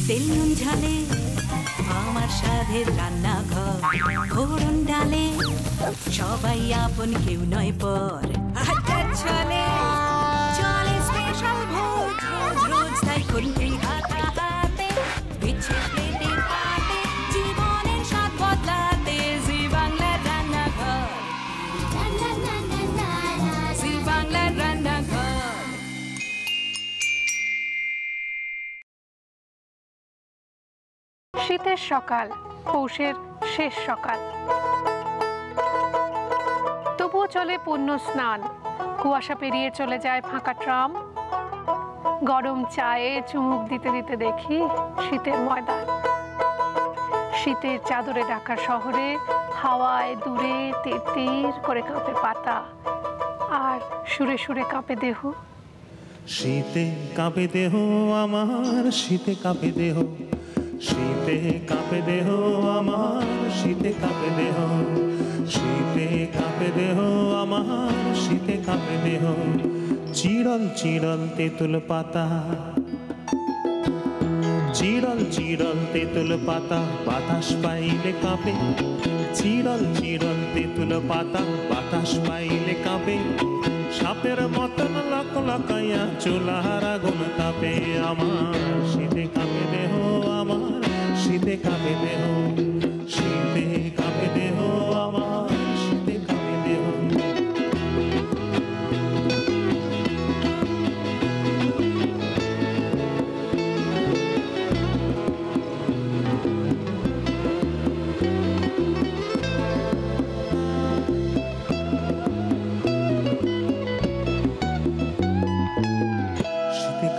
তেল নুন ঝালে আমার সাধের রান্নাঘর, ফোড়ন ডালে সবাই আপন, কেউ নয় পর। আড্ডার ছলে চলে স্পেশাল ভোজ, রোজ রোজ তাই খুন্তি হাতে বিচ্ছে প্লেটে পাতে, জীবনের স্বাদ বদলাতে জি বাংলার রান্নাঘর, জি বাংলার রান্নাঘর। শীতের সকাল, পৌষের শেষ সকাল, তবুও চলে পুণ্য স্নান। কুয়াশা পেরিয়ে চলে যায় ফাঁকা ট্রাম, গরম চায়ে চুমুক দিতে দিতে দেখি শীতের ময়দান। শীতের চাদরে ঢাকা শহরে হাওয়ায় দূরে তিরতির করে কাঁপে পাতা, আর সুরে সুরে কাঁপে দেহ। শীতে কাঁপে দেহ আমার, শীতে কাঁপে দেহ, শীতে কাঁপে দেহ আমার, শীতে কাঁপে দেহ, শীতে কাঁপে দেহ আমার, শীতে কাঁপে দেহ। চিরল চিরল তেঁতুল পাতা, চিরল চিরল তেঁতুল পাতা, বাতাস পাইলে কাঁপে। চিরল চিরল তেঁতুল পাতা, বাতাস পাইলে কাঁপে। সাপের মতন লক লকাইয়া চুলার আগুন তাপে আমার। শীতে কাঁপে দেহ আমার, শীতে কাঁপে দেহ, শীতে কাঁপে দেহ আমার, শীতে কাঁপে দেহ।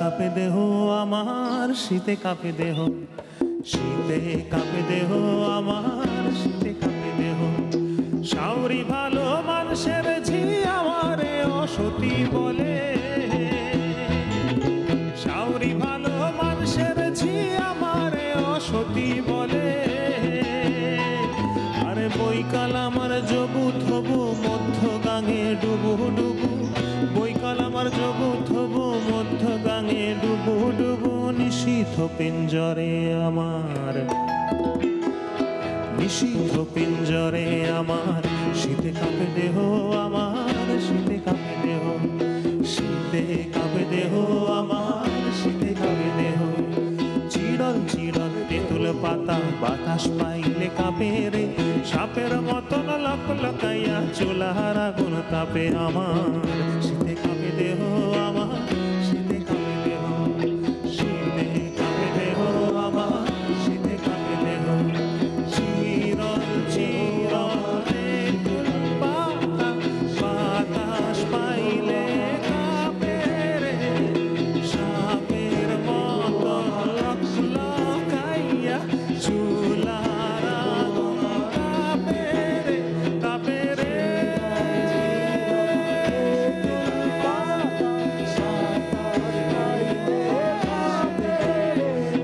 কাঁপে দেহ আমার, শীতে কাঁপে দেহ, শীতে কাঁপে দেহ আমার, শীতে কাঁপে দেহ। শাওরি ভালো মানুষের ঝি আমারে অসতী বলে, শাওরি ভালো মানুষের ঝি আমারে অসতী বলে। আরে বৈকাল আমার জবু থবু, মধ্য গাঙে ডুবু ডুবু। বৈকাল আমার জবু থবু, মধ্য গাঙে ডুবু ডুবু। নিশীথ পিঞ্জরে আমার, নিশীথ পিঞ্জরে আমার। শীতে কাঁপে দেহ আমার, শীতে কাঁপে দেহ, শীতে কাঁপে দেহ আমার, শীতে কাঁপে দেহ। চিরল চিরল তেঁতুল পাতা, বাতাস পাইলে কাঁপে রে। সাপের মতন লক লকাইয়া চুলার আগুন তাপে আমার। শীতে কাঁপে দেহ আমার, শীতে কাঁপে দেহ, শীতে কাঁপে দেহ আমার, শীতে কাঁপে দেহ। চিরল চিরল তেঁতুল পাতা, বাতাস পাইলে কাঁপে রে। সাপের মতন লক লকাইয়া চুলার আগুন তাপে রে, তাপে রে।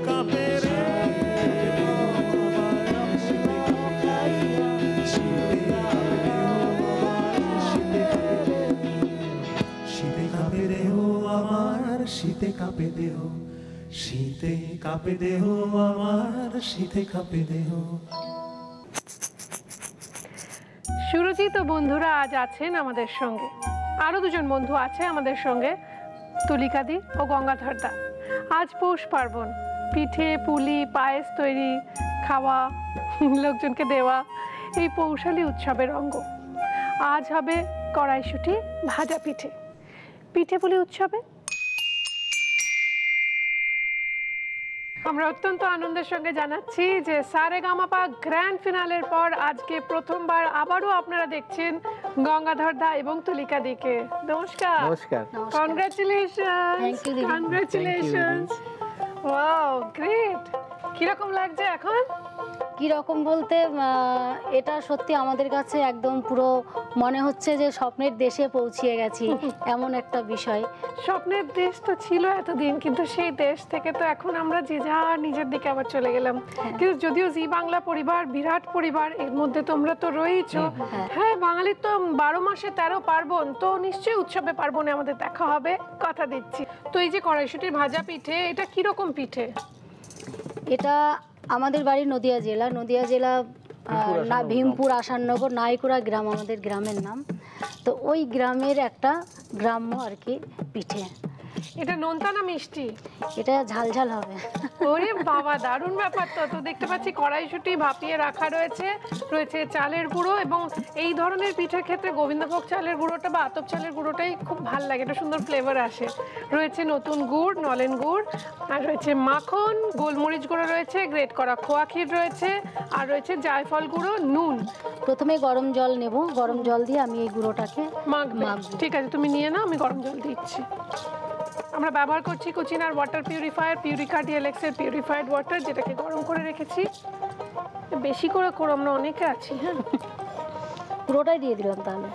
কাঁপে রে। শীতে কাঁপে দেহ আমার, শীতে কাঁপে দেহ, শীতে কাঁপে দেহ আমার, শীতে কাঁপে দেহ। সুরজিৎ ও বন্ধুরা আজ আছেন আমাদের সঙ্গে। আরো দুজন বন্ধু আছে আমাদের সঙ্গে, তুলিকাদি ও গঙ্গাধরদা। আজ পৌষ পার্বণ, পিঠে পুলি পায়েস তৈরি, খাওয়া, লোকজনকে দেওয়া, এই পৌষালী উৎসবের অঙ্গ। আজ হবে কড়াইশুঁটি ভাজা পিঠে। পিঠে পুলি উৎসবে আমরা অত্যন্ত আনন্দের সঙ্গে জানাচ্ছি যে সারেগামাপা গ্র্যান্ড ফিনালের পর আজকে প্রথমবার আবারও আপনারা দেখছেন গঙ্গাধরদা এবং তুলিকাদিকে। নমস্কার। নমস্কার। কংগ্রাচুলেশনস। কংগ্রাচুলেশনস। Wow, great. কিরকম লাগছে এখন? কীরকম বলতে এটা সত্যি আমাদের কাছে একদম পুরো মনে হচ্ছে যে স্বপ্নের দেশে পৌঁছিয়ে গেছি, এমন একটা বিষয়। স্বপ্নের দেশ তো ছিল এতদিন, কিন্তু সেই দেশ থেকে তো এখন আমরা যে যা নিজের দিকে আবার চলে গেলাম। কিন্তু যদিও জি বাংলা পরিবার বিরাট পরিবার, এর মধ্যে তোমরা তো রয়েইছো। হ্যাঁ, বাঙালির তো 12 মাসে 13 পার্বণ, তো নিশ্চয়ই উৎসবে পার্বণে আমাদের দেখা হবে, কথা দিচ্ছি। তো এই যে কড়াইশুঁটির ভাজা পিঠে, এটা কিরকম পিঠে? এটা আমাদের বাড়ি নদিয়া জেলা না ভীমপুর আসাননগর নাইকুড়া গ্রাম আমাদের গ্রামের নাম। তো ওই গ্রামের একটা গ্রাম্য আর কি পিঠে। এটা নোনতা না মিষ্টি? এটা ঝালঝাল হবে। ওরে বাবা, দারুণ ব্যাপার। তো তো দেখতে পাচ্ছি কড়াইশুঁটি ভাপিয়ে রাখা রয়েছে, রয়েছে চালের গুঁড়ো, এবং এই ধরনের পিঠের ক্ষেত্রে গোবিন্দভোগ চালের গুঁড়োটা বা আতপ চালের গুঁড়োটাই খুব ভালো লাগে, এটা সুন্দর ফ্লেভার আসে। রয়েছে নতুন গুড়, নলেন গুড়, আর রয়েছে মাখন, গোলমরিচ গুঁড়ো রয়েছে, গ্রেট করা খোয়া ক্ষীর রয়েছে, আর রয়েছে জায়ফল গুঁড়ো, নুন। প্রথমে গরম জল নেব, গরম জল দিয়ে আমি এই গুঁড়োটাকে মাখবো। ঠিক আছে, তুমি নিয়ে নাও, আমি গরম জল দিচ্ছি। আমরা ব্যবহার করছি কুচিনার ওয়াটার পিউরিফায়ার, পিউরিকা ডিএলএক্স এর পিউরিফাইড ওয়াটার, যেটাকে গরম করে রেখেছি। বেশি করে করো, আমরা অনেকে আছি। হ্যাঁ, পুরোটাই দিয়ে দিলাম তাহলে।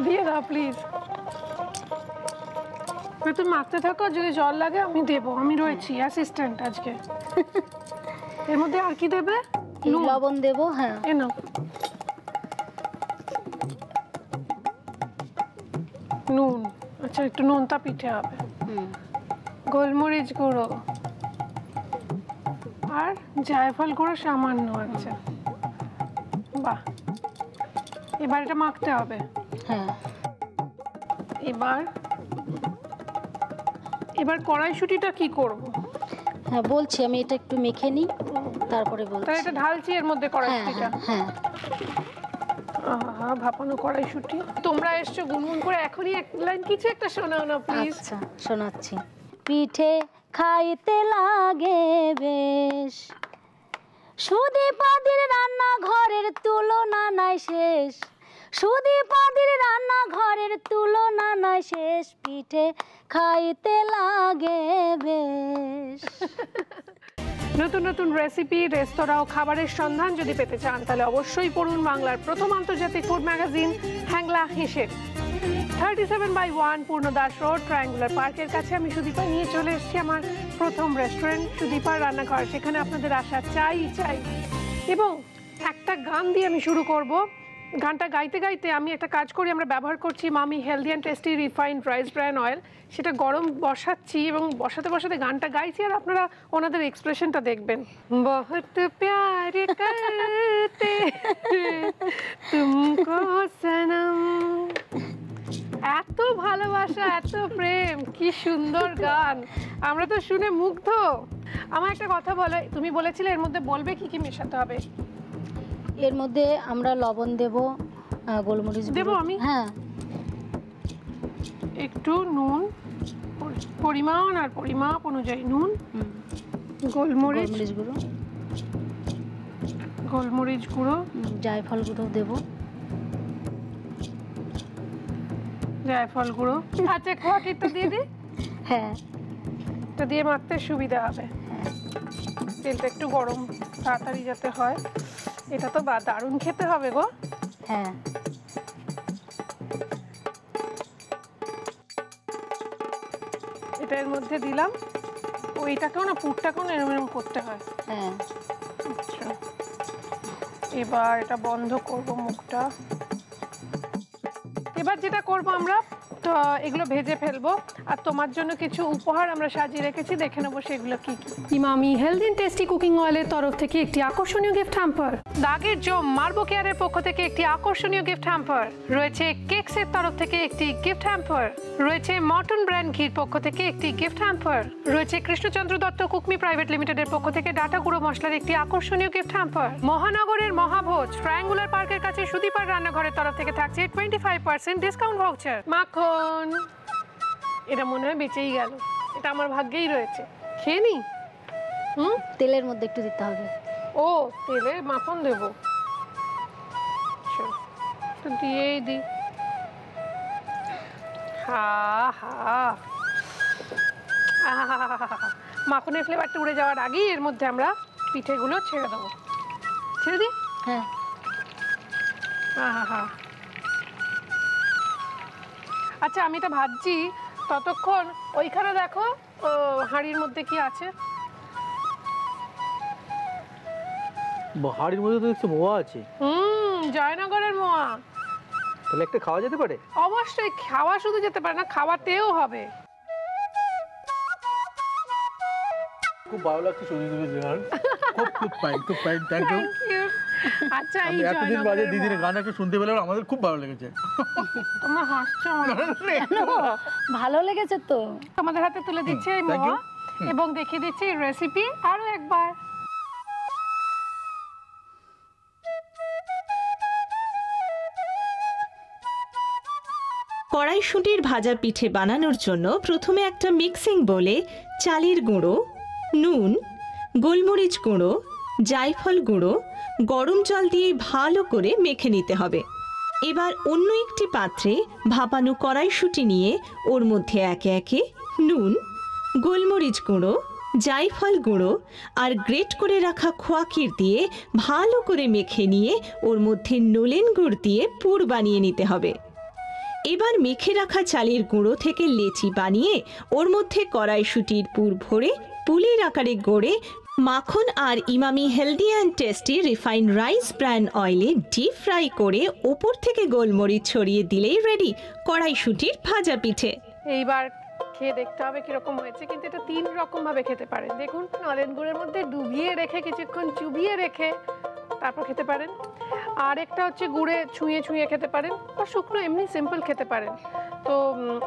দিয়ে দাও প্লিজ। তুমি মাখতে থাকো, যদি জল লাগে আমি দেবো, আমি রয়েছি অ্যাসিস্ট্যান্ট আজকে। এর মধ্যে আর কি দেবে? লবণ দেবো। হ্যাঁ, এ নাও নুন। আচ্ছা, একটু নোনতা পিঠে হবে। গোলমরিচ গুঁড়ো আর জায়ফল গুঁড়ো সামান্য। আচ্ছা, বাহ। এবার এটা মাখতে হবে। হ্যাঁ, এবার কড়াইশুঁটিটা কি করব? হ্যাঁ বলছি, আমি এটা একটু মেখে নিই, তারপরে বলছি। তাহলে এটা ঢালছি এর মধ্যে কড়াইশুঁটিটা। হ্যাঁ, আহা, ভাপানো কড়াইশুঁটি। তোমরা এসছো গুনগুন করে, এখনই এক লাইন কিছু একটা শোনাও না প্লিজ। আচ্ছা শোনাচ্ছি। পিঠে খাইতে লাগে বেশ, সুদীপাদির রান্না ঘরের তুলনা নাই শেষ, সুদীপাদির রান্না ঘরের তুলনা নাই শেষ, পিঠে খাইতে লাগে বেশ। নতুন নতুন রেসিপি, রেস্তোরাঁ ও খাবারের সন্ধান যদি পেতে চান, তাহলে অবশ্যই পড়ুন বাংলার প্রথম আন্তর্জাতিক ফুড ম্যাগাজিন হ্যাংলা হিসেব। 37/1 পূর্ণদাস রোড, ট্রায়াঙ্গুলার পার্কের কাছে আমি সুদীপা নিয়ে চলে এসেছি আমার প্রথম রেস্টুরেন্ট সুদীপার রান্নাঘর। সেখানে আপনাদের আসা চাই। এবং একটা গান দিয়ে আমি শুরু করব। গানটা গাইতে গাইতে আমি একটা কাজ করি, আমরা ব্যবহার করছি মামি healthy and tasty refined rice bran oil. সেটা গরম বসাচ্ছি এবং বসাতে বসাতে গানটা গাইছি, আর আপনারা ওনাদের এক্সপ্রেশনটা দেখবেন। বহুত প্যার করতে তুমকো সনম। এত ভালোবাসা, এত প্রেম, কি সুন্দর গান, আমরা তো শুনে মুগ্ধ। আমার একটা কথা বলো, তুমি বলেছিলে এর মধ্যে বলবে কি কি মেশাতে হবে? এর মধ্যে আমরা লবণ দেব, গোলমরিচ দেবো আমি? হ্যাঁ, একটু নুন, পরিমাণ আর পরিমাপ অনুযায়ী নুন, গোলমরিচ গুঁড়ো, গোলমরিচ গুঁড়ো, জায়ফল গুঁড়ো দেব, জায়ফল গুঁড়ো। আচ্ছা, খোয়া ক্ষীরটা দিয়ে দিই? হ্যাঁ, এটা দিয়ে মাখতে সুবিধা হবে। তেলটা একটু গরম তাড়াতাড়ি যাতে হয়। এটা তো দারুণ খেতে হবে গো। হ্যাঁ, এটা এর মধ্যে দিলাম। ওইটাকেও না, পুরটাকেও না এরকম করতে হয়। হ্যাঁ, আচ্ছা, এবার এটা বন্ধ করব মুখটা। এবার যেটা করব আমরা, তো এগুলো ভেজে ফেলবো, আর তোমার জন্য কিছু উপহার আমরা সাজিয়ে রেখেছি, দেখে নেবো সেগুলো কি কি। Emami healthy and tasty cooking অয়েলের তরফ থেকে একটি আকর্ষণীয় গিফট হ্যাম্পার, দাগের জম মার্বো কেয়ারের পক্ষ থেকে একটি আকর্ষণীয় গিফট হ্যাম্পার, রয়েছে কেকসের তরফ থেকে একটি গিফট হ্যাম্পার, রয়েছে মটন ব্র্যান্ড ঘির পক্ষ থেকে একটি গিফট হ্যাম্পার, রয়েছে কৃষ্ণচন্দ্র দত্ত কুকমি প্রাইভেট লিমিটেডের পক্ষ থেকে ডাটা গুঁড়ো মশলার একটি আকর্ষণীয় গিফট হ্যাম্পার। মহানগরের মহাভোজ ট্রায়াঙ্গুলার পার্কের কাছে সুদীপার রান্নাঘরের তরফ থেকে থাকছে 25% ডিসকাউন্ট ভাউচার। মাখন, এটা মনে হয় বেঁচেই গেল, এটা আমার ভাগ্যেই রয়েছে, খেয়ে নি। তেলের মধ্যে একটু দিতে হবে। ও, তেলে মাখন দেবো, তো দিয়েই দি। মাখনের ফ্লেভারটা উড়ে যাওয়ার আগেই এর মধ্যে আমরা পিঠেগুলো ছেড়ে দেবো। ছেড়ে দিই। হ্যাঁ, আহা, আচ্ছা আমি এটা ভাজছি, ততক্ষণ ওইখানে দেখো হাঁড়ির মধ্যে কি আছে। হাড়ির মধ্যে তো দেখছি মোয়া আছে। জয়নগরের মোয়া। তাহলে একটা খাওয়া যেতে পারে? অবশ্যই, খাওয়া শুধু যেতে পারে না, খাওয়াতেও হবে। খুব ভালো লাগছে খুব ফাইন থ্যাংক ইউ। আচ্ছা এই এতদিন বাদে দিদির গান একটা শুনতে পেলাম, আমাদের খুব ভালো লেগেছে। তোমরা হাসছো, ভালো লেগেছে তো। আমাদের হাতে তুলে দিচ্ছে এই মোয়া এবং দেখিয়ে দিচ্ছে এই রেসিপি আরো একবার। কড়াইশুঁটির ভাজা পিঠে বানানোর জন্য প্রথমে একটা মিক্সিং বোলে চালের গুঁড়ো, নুন, গোলমরিচ গুঁড়ো, জায়ফল গুঁড়ো গরম জল দিয়ে ভালো করে মেখে নিতে হবে। এবার অন্য একটি পাত্রে ভাপানো কড়াইশুঁটি নিয়ে ওর মধ্যে একে একে নুন, গোলমরিচ গুঁড়ো, জায়ফল গুঁড়ো আর গ্রেট করে রাখা খোয়াক্ষীর দিয়ে ভালো করে মেখে নিয়ে ওর মধ্যে নলেন গুড় দিয়ে পুর বানিয়ে নিতে হবে। এবার মেখে রাখা চালের গুঁড়ো থেকে লেচি বানিয়ে ওর মধ্যে কড়াইশুঁটির পুর ভরে পুলির আকারে গড়ে মাখন আর Emami healthy and tasty refined rice bran অয়েলে ডিপ ফ্রাই করে ওপর থেকে গোলমরিচ ছড়িয়ে দিলেই রেডি কড়াইশুঁটির ভাজা পিঠে। এইবার খেয়ে দেখতে হবে কিরকম হয়েছে, কিন্তু এটা 3 রকম ভাবে খেতে পারেন। দেখুন, নলেন গুড়ের মধ্যে ডুবিয়ে রেখে কিছুক্ষণ চুবিয়ে রেখে তারপর খেতে পারেন। আর একটা হচ্ছে গুড়ে ছুঁয়ে ছুঁয়ে খেতে পারেন, বা শুকনো এমনি সিম্পল খেতে পারেন। তো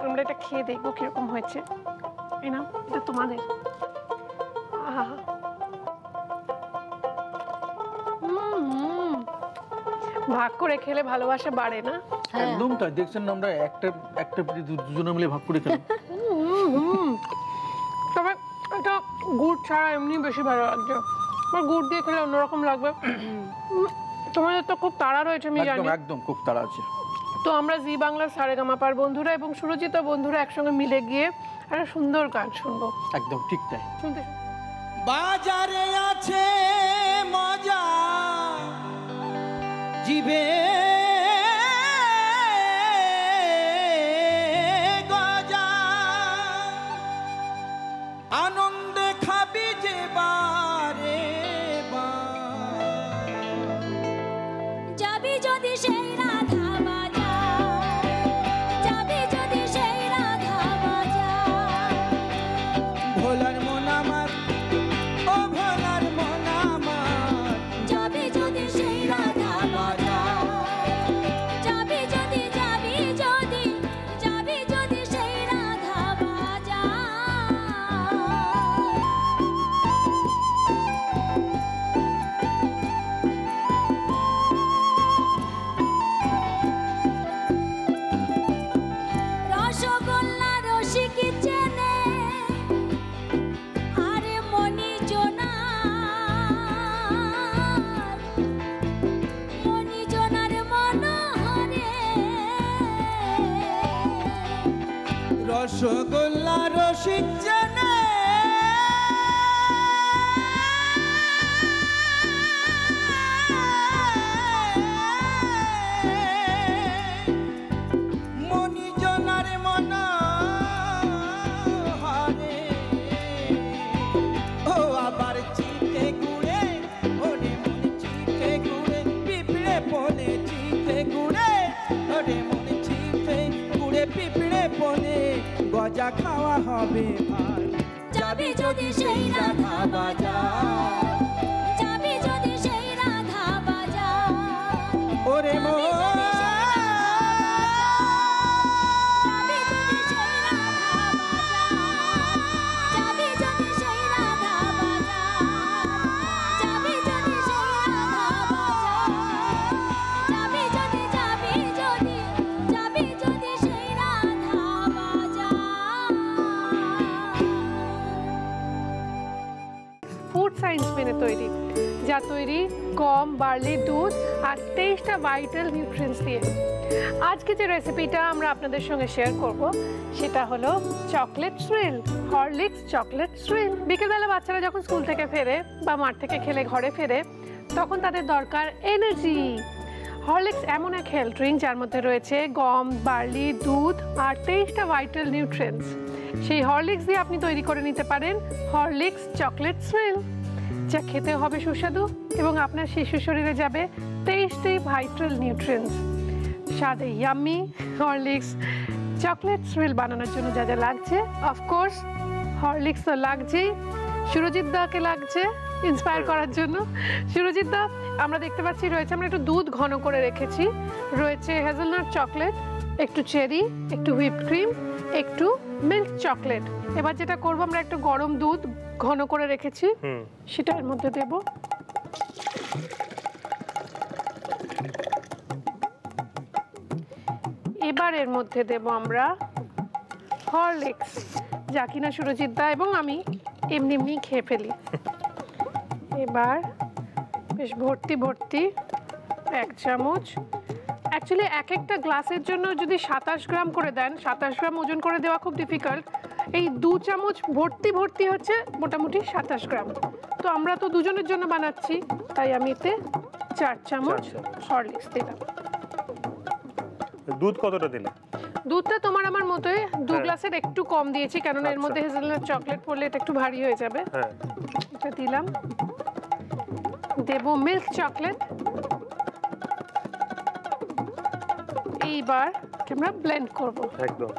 আমরা এটা খেয়ে দেখবো কিরকম হয়েছে। এই না, এটা তোমাদের। ভাগ করে খেলে ভালোবাসা বাড়ে না? একদম তাই, দেখছেন না, আমরা একটা দুজনে মিলে ভাগ করে খেলাম। তবে এটা গুড় ছাড়া এমনি বেশি ভালো লাগছে, আর গুড় দিয়ে খেলে অন্যরকম লাগবে। তোমাদের তো খুব তাড়া রয়েছে আমি জানি। একদম খুব তাড়া আছে। তো আমরা জি বাংলার সারেগামাপার বন্ধুরা এবং সুরজিত বন্ধুরা একসঙ্গে মিলে গিয়ে একটা সুন্দর গান শুনবো। একদম ঠিক তাই। শুনতে বাজারে আছে মজা জিবে গজা, আনন্দে খাবি যে বারে যাবি যদি সেই রাধা বাজার, যাবি যদি সেই রাধা বাজার। ভোলার মন আমার, ও ভোলার মন আমার, যাবি যদি সেই রাধা বাজার, যাবি যদি যাবি যদি যাবি যদি সেই রাধা বাজার। রসগোল্লা রসিক চেনে আরে মনি জোনার মনোহরে। রসগোল্লা রসিক জানে মনি জনার মন হরে। ও আবার চিতে গুড়ে, ওরে মন চিতে গুড়ে, পিঁপড়ে পনে চিতে গুড়ে, ওরে মন চিতে গুড়ে, পিঁপড়ে পনে গজা খাওয়া হবে ভাই। যাবি যদি সেই রাধা বাজার, যাবি যদি সেই রাধা বাজার। ওরে মো যাবি যদি সেই রাধা বাজার, যাবি যদি সেই রাধা বাজার। যাবি যদি যাবি যদি যাবি যদি সেই রাধা বাজার। ফুড সায়েন্স মেনে তৈরি, যা তৈরি গম, বার্লি, দুধ আর 23টা ভাইটাল নিউট্রিয়েন্টস দিয়ে। আজকে যে রেসিপিটা আমরা আপনাদের সঙ্গে শেয়ার করব সেটা হলো chocolate thrill, Horlicks chocolate thrill. বিকেলবেলা বাচ্চারা যখন স্কুল থেকে ফেরে বা মাঠ থেকে খেলে ঘরে ফেরে, তখন তাদের দরকার এনার্জি। হরলিক্স এমন এক হেলথ ড্রিঙ্ক যার মধ্যে রয়েছে গম, বার্লি, দুধ আর 23টা ভাইটাল নিউট্রিয়েন্টস। সেই হরলিক্স দিয়ে আপনি তৈরি করে নিতে পারেন হরলিক্স চকলেট থ্রিল, যা খেতে হবে সুস্বাদু এবং আপনার শিশু শরীরে যাবে 23টি ভাইটাল নিউট্রিয়েন্টস। স্বাদে ইয়াম্মি হরলিক্স চকলেট থ্রিল বানানোর জন্য যা যা লাগছে, অফকোর্স হরলিক্স তো লাগছেই, সুরজিৎ দাকে লাগছে ইন্সপায়ার করার জন্য। সুরজিৎ দা, আমরা দেখতে পাচ্ছি রয়েছে, আমরা একটু দুধ ঘন করে রেখেছি, রয়েছে হেজেলনাট চকলেট, একটু চেরি, একটু হুইপড ক্রিম, একটু মিল্ক চকলেট। এবার যেটা করবো, আমরা একটু গরম দুধ ঘন করে রেখেছি, সেটা এর মধ্যে দেব। এবার এর মধ্যে দেব আমরা হরলিক্স, যা কিনা সুরজিৎ দা এবং আমি এমনি এমনি খেয়ে ফেলি। এবার বেশ ভর্তি ভর্তি 1 চামচ। অ্যাকচুয়ালি এক একটা গ্লাসের জন্য যদি 27 গ্রাম করে দেন, 27 গ্রাম ওজন করে দেওয়া খুব ডিফিকাল্ট। এই 2 চামচ ভর্তি ভর্তি হচ্ছে মোটামুটি 27 গ্রাম। তো আমরা তো দুজনের জন্য বানাচ্ছি, তাই আমি এতে 4 চামচ হরলিক্স দিলাম। দুধ কতটা দিলে? দুধটা তোমার আমার মতোই, 2 গ্লাসের একটু কম দিয়েছি, কারণ এর মধ্যে হেজেলনাট চকলেট পড়লে এটা একটু ভারী হয়ে যাবে। এটা দিলাম। দেব মিল্ক চকলেট। এইবার আমরা ব্লেন্ড করব একদম।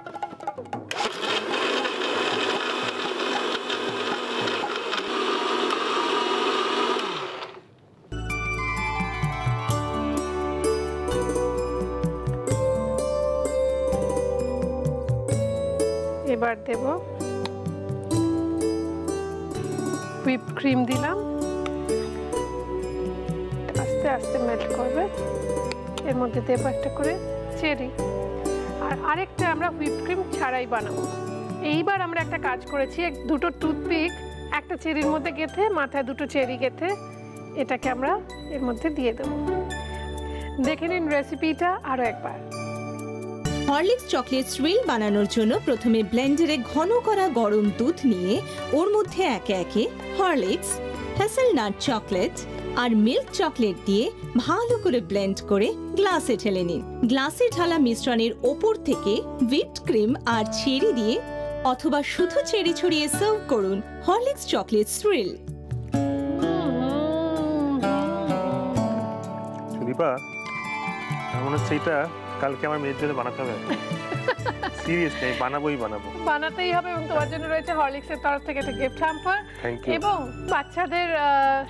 এবার দেব হুইপ ক্রিম, দিলাম, আস্তে আস্তে মেল্ট করবে। এর মধ্যে দেব একটা করে চেরি, আর আরেকটা আমরা হুইপ ক্রিম ছাড়াই বানাবো। এইবার আমরা একটা কাজ করেছি, দুটো টুথপিক একটা চেরির মধ্যে গেঁথে, মাথায় দুটো চেরি গেঁথে এটাকে আমরা এর মধ্যে দিয়ে দেব। দেখে নিন রেসিপিটা আরও একবার। হরলিক্স চকলেট থ্রিল বানানোর জন্য প্রথমে ব্লেন্ডারে ঘন করা গরম দুধ নিয়ে ওর মধ্যে একে একে হরলিক্স, হেজেলনাট চকলেট আর মিল্ক চকলেট দিয়ে ভালো করে ব্লেন্ড করে গ্লাসে ঢেলে নিন। গ্লাসে ঢালা মিশ্রণের ওপর থেকে হুইপড ক্রিম আর চেরি দিয়ে অথবা শুধু চেরি ছড়িয়ে সার্ভ করুন হরলিক্স চকলেট থ্রিল। সুদীপা, মনে হচ্ছে এটা কালকে আমার মেয়ের জন্য বানাতে হবে। সিরিয়াসলি বানাবোই বানাবো, বানাতেই হবে। এবং তোমার জন্য রয়েছে হরলিক্সের তরফ থেকে একটা গিফট হ্যাম্পার। এবং বাচ্চাদের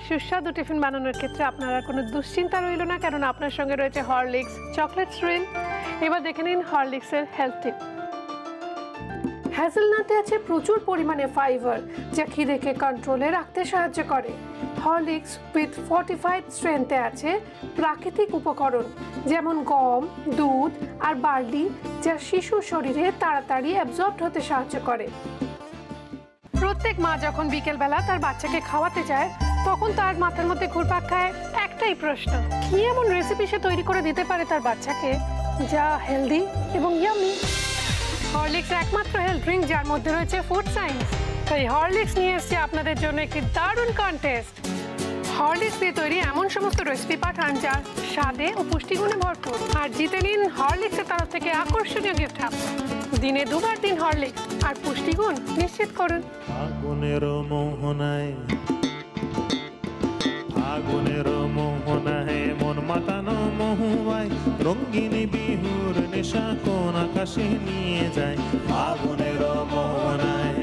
সুস্বাদু টিফিন বানানোর ক্ষেত্রে আপনার আর কোনো দুশ্চিন্তা রইল না, কারণ আপনার সঙ্গে রয়েছে হরলিক্স চকলেট থ্রিল। এবার দেখে নিন হরলিক্সের হেলথ টিপ। হ্যাজেলনাটে আছে প্রচুর পরিমাণে ফাইবার, যা খিদেকে কন্ট্রোলে রাখতে সাহায্য করে। হরলিক্স উইথ ফর্টিফাইড স্ট্রেংথে আছে প্রাকৃতিক উপকরণ, যেমন গম, দুধ আর বার্লি, যা শিশুর শরীরে তাড়াতাড়ি অ্যাবজর্বড হতে সাহায্য করে। প্রত্যেক মা যখন বিকেলবেলা তার বাচ্চাকে খাওয়াতে যায়, তখন তার মাথার মধ্যে ঘুরপাক খায় একটাই প্রশ্ন, কি এমন রেসিপি সে তৈরি করে দিতে পারে তার বাচ্চাকে যা হেলদি এবং ইয়ামি। হরলিক্স একমাত্র হেলথ ড্রিঙ্ক যার মধ্যে রয়েছে ফুড সায়েন্স। তাই হরলিক্স নিয়ে এসেছে আপনাদের জন্য একটি দারুণ কন্টেস্ট। হরলিক্স দিয়ে তৈরি এমন সমস্ত রেসিপি পাঠান যা স্বাদে ও পুষ্টিগুণে ভরপুর, আর জিতে নিন হরলিক্সের তরফ থেকে আকর্ষণীয় গিফট হ্যাম্পার। দিনে 2 বার দিন হরলিক্স, আর পুষ্টিগুণ নিশ্চিত করুন। আগুনের মোহনায়, আগুনের মোহনায় মন মাতানো মহুয়ায়, রঙিন বিহুর নেশা কোন আকাশে নিয়ে যায়। আগুনের মোহনায়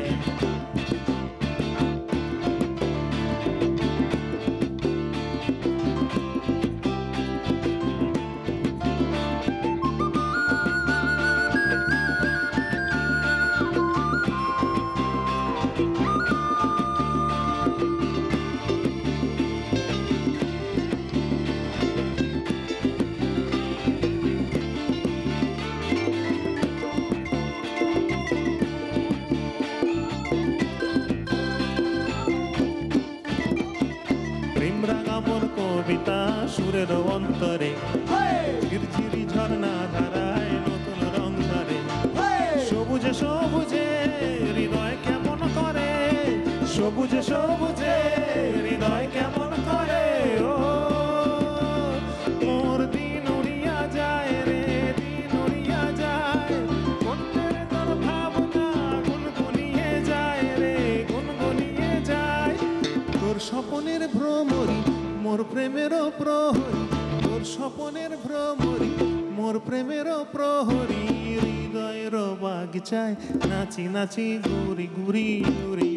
কবিতা সুরের অন্তরে, ঝিরঝিরি ঝর্ণা ধারায় নতুন রং ধরে। সবুজে সবুজে হৃদয় কেমন করে, সবুজে সবুজে হৃদয় কেমন করে। ও স্বপনের ভ্রমরি মোর প্রেমের প্রহরী হৃদয়ের বাগিচায় নাচি নাচি ঘুরি ঘুরি ঘুরি